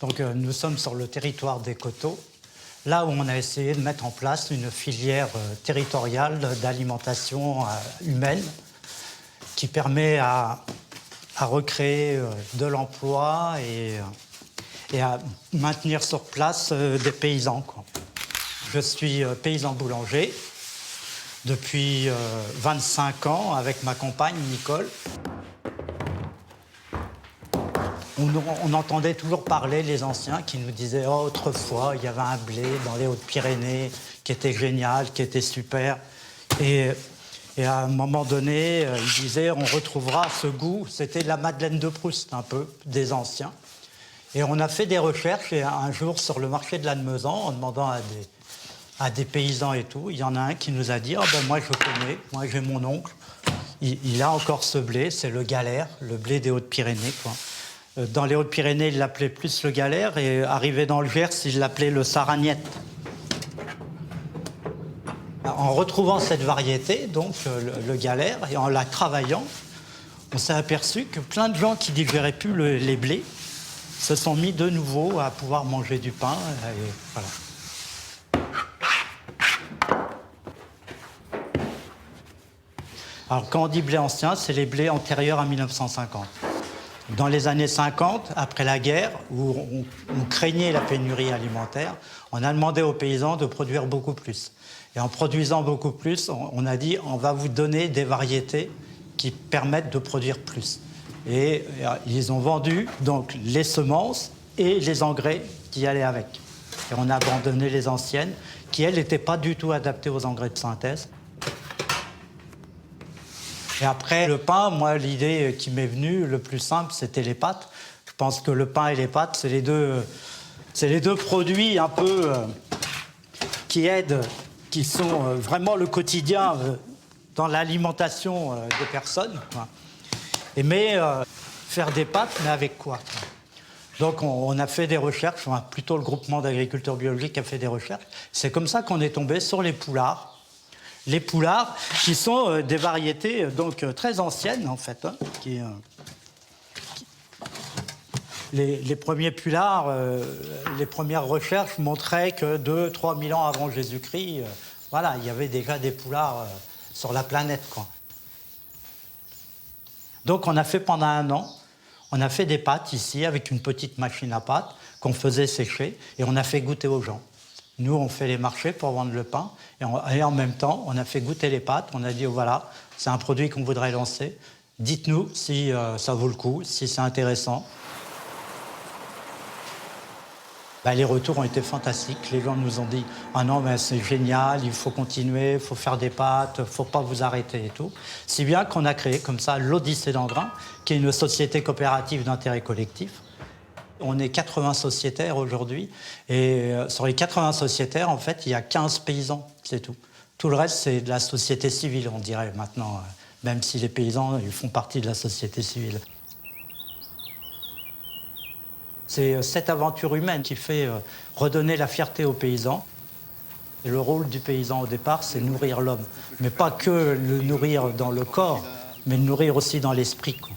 Donc nous sommes sur le territoire des Coteaux, là où on a essayé de mettre en place une filière territoriale d'alimentation humaine qui permet à recréer de l'emploi et à maintenir sur place des paysans, quoi. Je suis paysan boulanger depuis 25 ans avec ma compagne Nicole. On entendait toujours parler, les anciens, qui nous disaient « Oh, autrefois, il y avait un blé dans les Hautes-Pyrénées qui était génial, qui était super. » Et à un moment donné, ils disaient « On retrouvera ce goût. » C'était la Madeleine de Proust, un peu, des anciens. Et on a fait des recherches, et un jour, sur le marché de Lannemezan, en demandant à des paysans et tout, il y en a un qui nous a dit « Oh, ben moi, je connais, moi, j'ai mon oncle. Il a encore ce blé, c'est le galère, le blé des Hautes-Pyrénées, quoi. » Dans les Hautes-Pyrénées, il l'appelait plus le galère, et arrivé dans le Gers, il l'appelait le saragnette. En retrouvant cette variété, donc le galère, et en la travaillant, on s'est aperçu que plein de gens qui ne digéraient plus les blés se sont mis de nouveau à pouvoir manger du pain. Et voilà. Alors quand on dit blé ancien, c'est les blés antérieurs à 1950. Dans les années 50, après la guerre, où on craignait la pénurie alimentaire, on a demandé aux paysans de produire beaucoup plus. Et en produisant beaucoup plus, on a dit on va vous donner des variétés qui permettent de produire plus. Et ils ont vendu donc les semences et les engrais qui allaient avec. Et on a abandonné les anciennes, qui elles n'étaient pas du tout adaptées aux engrais de synthèse. Et après, le pain, moi, l'idée qui m'est venue, le plus simple, c'était les pâtes. Je pense que le pain et les pâtes, c'est les deux produits un peu qui aident, qui sont vraiment le quotidien dans l'alimentation des personnes, quoi. Mais faire des pâtes, mais avec quoi? Donc on a fait des recherches, enfin, plutôt le groupement d'agriculture biologique a fait des recherches. C'est comme ça qu'on est tombé sur les poulards. Les poulards, qui sont des variétés donc, très anciennes, en fait. Hein, les premiers poulards, les premières recherches montraient que 2-3 000 ans avant Jésus-Christ, voilà, il y avait déjà des poulards sur la planète, quoi. Donc on a fait pendant 1 an, on a fait des pâtes ici avec une petite machine à pâtes qu'on faisait sécher et on a fait goûter aux gens. Nous, on fait les marchés pour vendre le pain et en même temps, on a fait goûter les pâtes. On a dit, oh, voilà, c'est un produit qu'on voudrait lancer. Dites-nous si ça vaut le coup, si c'est intéressant. Les retours ont été fantastiques. Les gens nous ont dit « Ah non, mais c'est génial, il faut continuer, il faut faire des pâtes, il ne faut pas vous arrêter et tout ». Si bien qu'on a créé comme ça l'Odyssée d'Angrain, qui est une société coopérative d'intérêt collectif. On est 80 sociétaires aujourd'hui, et sur les 80 sociétaires, en fait, il y a 15 paysans, c'est tout. Tout le reste, c'est de la société civile, on dirait maintenant, même si les paysans, ils font partie de la société civile. C'est cette aventure humaine qui fait redonner la fierté aux paysans. Et le rôle du paysan, au départ, c'est nourrir l'homme. Mais pas que le nourrir dans le corps, mais le nourrir aussi dans l'esprit, quoi.